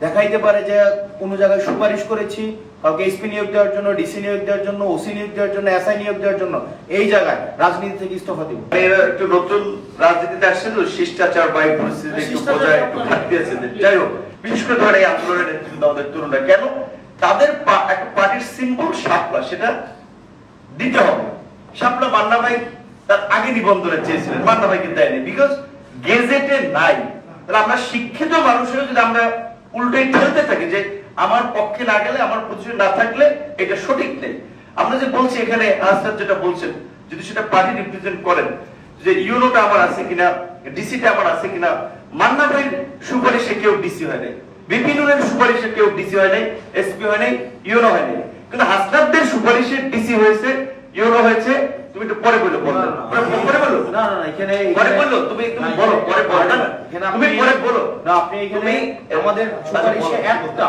দেখাইতে পারে যে কোনো জায়গায় সুপারিশ করেছি, কাউকে এসপি নিয়োগ দেওয়ার জন্য, ডিসি নিয়োগ দেওয়ার জন্য, ওসি নিয়োগ দেওয়ার জন্য, এসআই নিয়োগ দেওয়ার জন্য, এই জায়গায় রাজনীতি থেকে ইস্তফা দিব। এরা একটু নতুন রাজনীতিতে আসছে তো, শিষ্টাচার বা পরিস্থিতি একটু বজায় একটু ঘাটতি আছে। যাই হোক, বিশেষ করে ধরে এই আন্দোলনের নেতৃত্ব আমাদের তরুণরা কেন তাদের একটা পার্টির সিম্বল শাপলা, সেটা দিতে হবে। শাপলা মান্না ভাই তার আগে নিবন্ধনে চেয়েছিলেন, মান্না ভাইকে দেয়নি, বিকজ গেজেটে নাই। তাহলে আমরা শিক্ষিত মানুষের যদি আমরা উল্টে ঠেলতে থাকি যে আমার পক্ষে না গেলে, আমার পজিশন না থাকলে এটা সঠিক নেই। আমরা যে বলছি এখানে আনসার যেটা বলছেন, যদি সেটা পার্টি রিপ্রেজেন্ট করেন যে ইউনোটা আমার আছে কিনা, ডিসিটা আমার আছে কিনা, মান্না ভাইয়ের সুপারিশে কেউ ডিসি হয় নাই, বিপিনুরের সুপারিশে কেউ ডিসি হয় নাই, এসপি হয় নাই, ইউনো হয় নাই, কিন্তু হাসনাতদের সুপারিশে ডিসি হয়েছে, ইউনো হয়েছে। তুমি একটু পরে বলো, পরে বলো। না না, এখানে পরে বলো, তুমি বলো, পরে বলো না, তুমি পরে বলো না। আপনি এখানে আমাদের সুপারিশে একটা,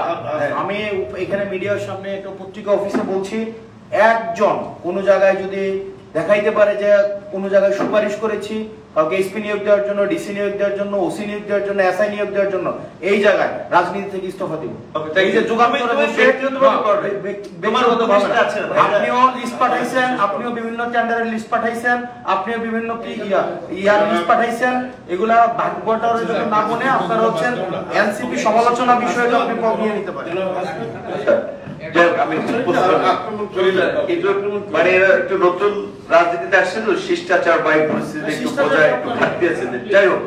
আমি এখানে মিডিয়ার সামনে একটা পত্রিকা অফিসে বলছি, একজন কোন জায়গায় যদি দেখাইতে পারে যে কোন জায়গায় সুপারিশ করেছি, কাউকে এসপি নিয়োগ দেওয়ার জন্য, ডিসি নিয়োগ দেওয়ার জন্য, ওসি নিয়োগ দেওয়ার জন্য, এসআই নিয়োগ দেওয়ার জন্য, এই জায়গায় রাজনীতি থেকে ইস্তফা দিব। এই যে আপনিও লিস্ট পাঠাইছেন, আপনিও বিভিন্ন টেন্ডারের লিস্ট পাঠাইছেন, আপনিও বিভিন্ন ইয়ার লিস্ট পাঠাইছেন, এগুলা ভাগ্যটার জন্য না মনে আপনারা হচ্ছেন এনসিপি সমালোচনা বিষয়ে আপনি পদ নিয়ে নিতে পারেন। মানে এরা একটু নতুন রাজনীতিতে আসছে তো, শিষ্টাচার বা পরিস্থিতি একটু বজায় একটু ঘাটতি আছে। যাই হোক।